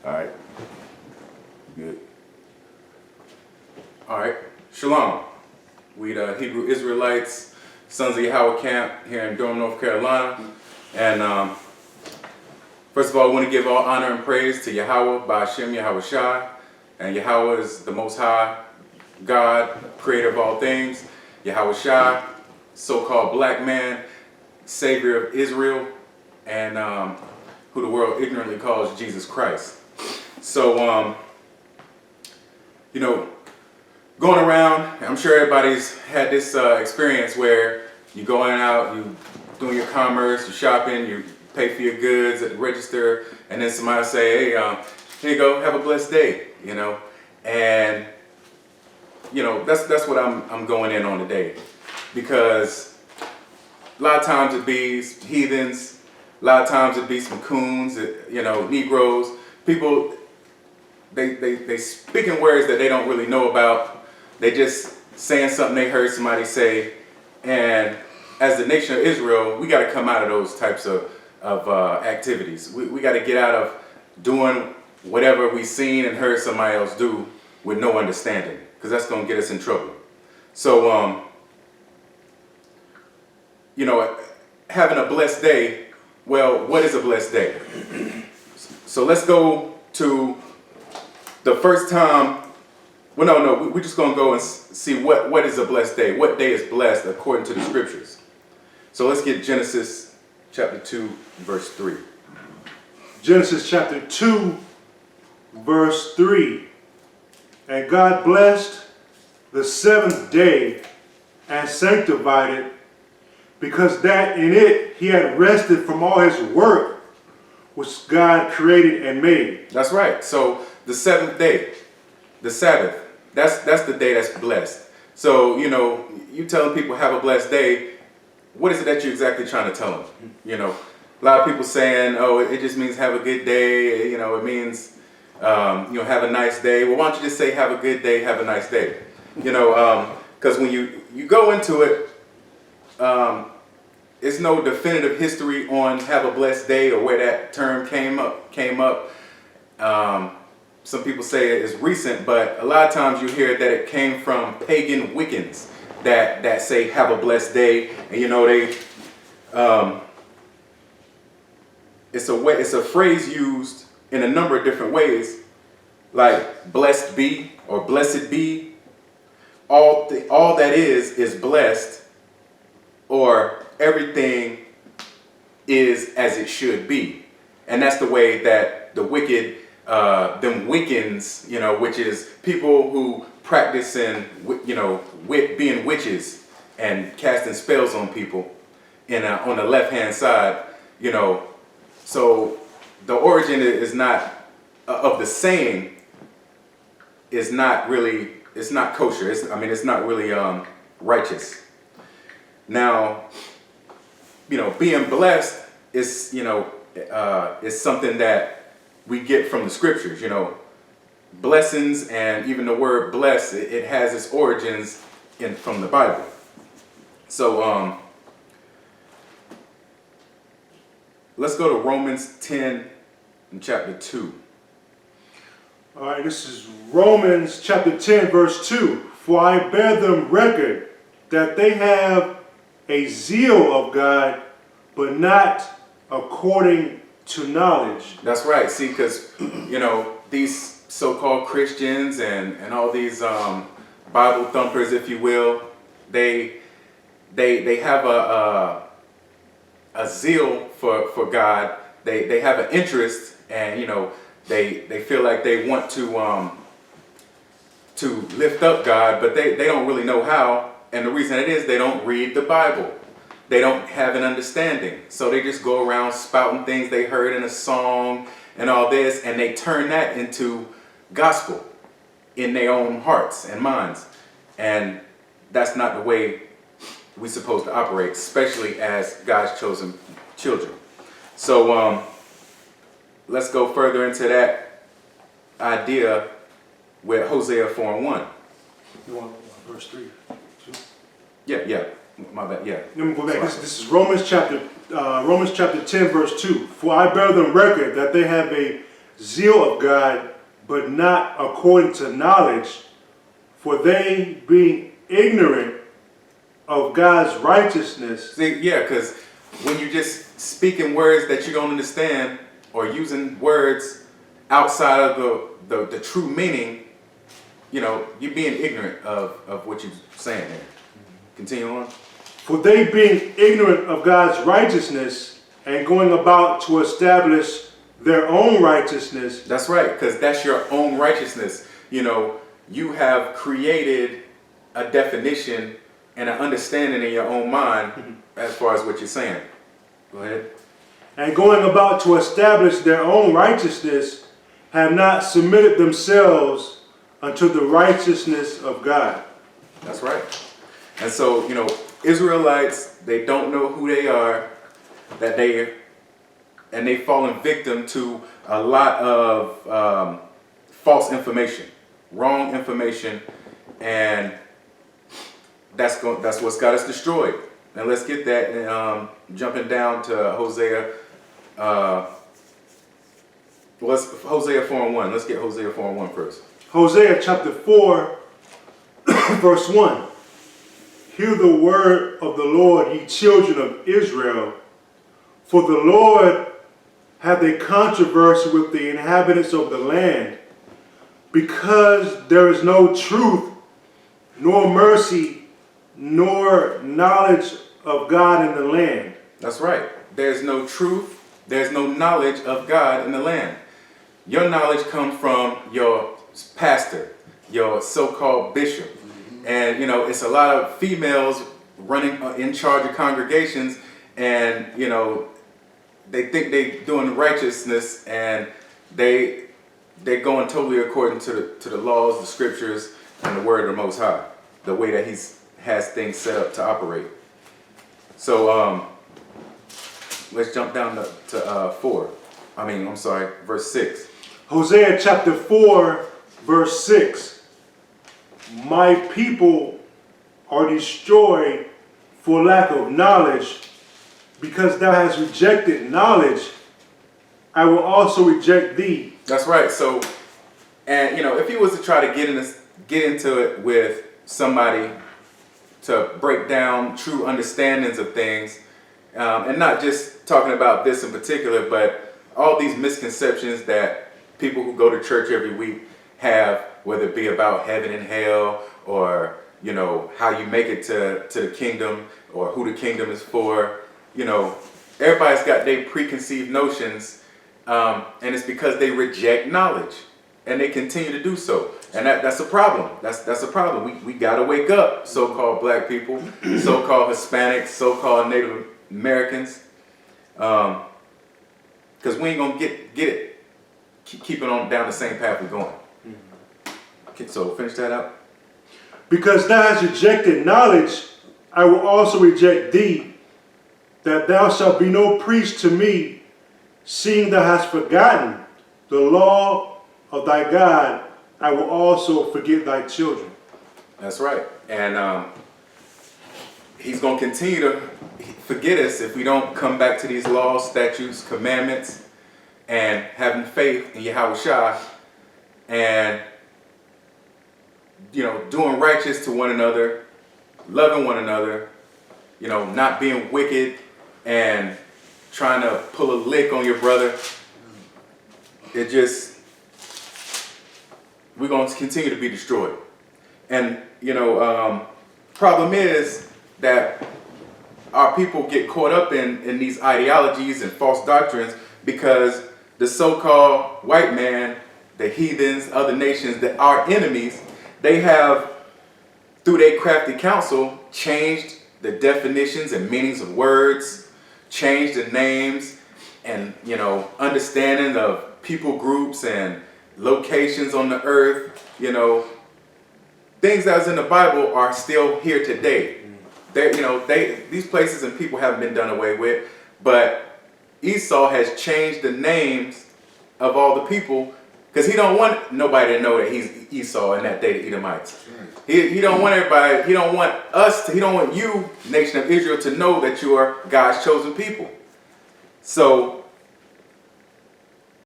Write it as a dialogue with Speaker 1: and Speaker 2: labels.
Speaker 1: All right. Good. All right. Shalom. We the Hebrew Israelites, Sons of Yahweh camp here in Durham, North Carolina. And first of all, I want to give all honor and praise to Yahweh, Ba'ashem Yahweh Shai. And Yahweh is the Most High God, creator of all things. Yahweh Shai, so-called black man, savior of Israel, and who the world ignorantly calls Jesus Christ. So, you know, going around, I'm sure everybody's had this experience where you going out, you doing your commerce, you shopping, you pay for your goods at the register, and then somebody say, hey, here you go, have a blessed day, you know. And, you know, that's what I'm going in on today. Because a lot of times it be heathens, a lot of times it be some coons, you know, Negroes, people, they speaking words that they don't really know about. They just saying something they heard somebody say. And as the nation of Israel, we got to come out of those types of activities. We got to get out of doing whatever we seen and heard somebody else do with no understanding, because that's going to get us in trouble. So, you know, having a blessed day, well, what is a blessed day? So let's go to the first time. Well, no, we're just going to go and see what is a blessed day. What day is blessed according to the scriptures? So let's get Genesis chapter 2, verse 3.
Speaker 2: Genesis chapter 2, verse 3. And God blessed the seventh day and sanctified it, because that in it he had rested from all his work which God created and made.
Speaker 1: That's right. So the seventh day, the Sabbath, that's the day that's blessed. So, you know, you telling people have a blessed day, what is it that you're exactly trying to tell them? You know, a lot of people saying, oh, it just means have a good day. You know, it means, you know, have a nice day. Well, why don't you just say have a good day, have a nice day? You know, because when you go into it, it's no definitive history on have a blessed day or where that term came up. Some people say it is recent, but a lot of times you hear that it came from pagan Wiccans that say have a blessed day, and you know it's a phrase used in a number of different ways, like blessed be or blessed be. All that is blessed, or everything is as it should be, and that's the way that the wicked. Them Wiccans, you know, which is people who practice in, you know, being witches and casting spells on people on the left-hand side, you know. So the origin is not of the saying is not really, it's not kosher. It's not really righteous. Now, you know, being blessed is, you know, is something that we get from the scriptures, you know. Blessings, and even the word bless, it has its origins from the Bible. So let's go to Romans 10 and chapter 2.
Speaker 2: All right, this is Romans chapter 10, verse 2. For I bear them record that they have a zeal of God, but not according to knowledge.
Speaker 1: That's right. See, because, you know, these so-called Christians and all these Bible thumpers, if you will, they have a zeal for God. They have an interest, and you know, they feel like they want to lift up God, but they don't really know how. And the reason it is they don't read the Bible. They don't have an understanding. So they just go around spouting things they heard in a song and all this, and they turn that into gospel in their own hearts and minds. And that's not the way we're supposed to operate, especially as God's chosen children. So let's go further into that idea with Hosea 4 and 1.
Speaker 2: You want verse 3?
Speaker 1: Yeah. My bad, yeah.
Speaker 2: Let me go back. This is Romans chapter 10, verse 2. For I bear them record that they have a zeal of God, but not according to knowledge. For they, being ignorant of God's righteousness.
Speaker 1: See, yeah, because when you just speaking words that you don't understand or using words outside of the true meaning, you're being ignorant of what you're saying there. Continue on.
Speaker 2: For they, being ignorant of God's righteousness and going about to establish their own righteousness.
Speaker 1: That's right, because that's your own righteousness. You have created a definition and an understanding in your own mind as far as what you're saying. Go ahead.
Speaker 2: And going about to establish their own righteousness, have not submitted themselves unto the righteousness of God.
Speaker 1: That's right. And so, Israelites, they don't know who they are, and they've fallen victim to a lot of false information, wrong information, and that's what's got us destroyed. And let's get that, jumping down to Hosea. Hosea 4:1. Let's get Hosea 4:1 first.
Speaker 2: Hosea chapter 4, verse 1. Hear the word of the Lord, ye children of Israel. For the Lord hath a controversy with the inhabitants of the land, because there is no truth, nor mercy, nor knowledge of God in the land.
Speaker 1: That's right. There's no truth. There's no knowledge of God in the land. Your knowledge comes from your pastor, your so-called bishop. And, it's a lot of females running in charge of congregations, and, they think they're doing righteousness, and they're going totally according to the laws, the scriptures, and the word of the Most High, the way that He has things set up to operate. So let's jump down to verse 6.
Speaker 2: Hosea chapter 4, verse 6. My people are destroyed for lack of knowledge. Because thou hast rejected knowledge, I will also reject thee.
Speaker 1: That's right. So, and if he was to try to get into it with somebody to break down true understandings of things, and not just talking about this in particular, but all these misconceptions that people who go to church every week have, whether it be about heaven and hell, or how you make it to the kingdom, or who the kingdom is for. Everybody's got their preconceived notions, and it's because they reject knowledge, and they continue to do so. And that's a problem. That's a problem. We got to wake up, so-called black people, so-called Hispanics, so-called Native Americans, because we ain't going to get it, keep it on down the same path we're going. Okay, so finish that up.
Speaker 2: Because thou hast rejected knowledge, I will also reject thee, that thou shalt be no priest to me, seeing thou hast forgotten the law of thy God, I will also forget thy children.
Speaker 1: That's right. And He's going to continue to forget us if we don't come back to these laws, statutes, commandments, and having faith in Yahushua, and doing righteous to one another, loving one another, not being wicked and trying to pull a lick on your brother. We're going to continue to be destroyed. And, problem is that our people get caught up in these ideologies and false doctrines because the so-called white man, the heathens, other nations that are enemies, they have, through their crafty counsel, changed the definitions and meanings of words, changed the names and, understanding of people groups and locations on the earth. Things that was in the Bible are still here today. These places and people haven't been done away with, but Esau has changed the names of all the people because he don't want nobody to know that he's Esau and that they the Edomites. He don't want everybody, he don't want he don't want you, nation of Israel, to know that you are God's chosen people. So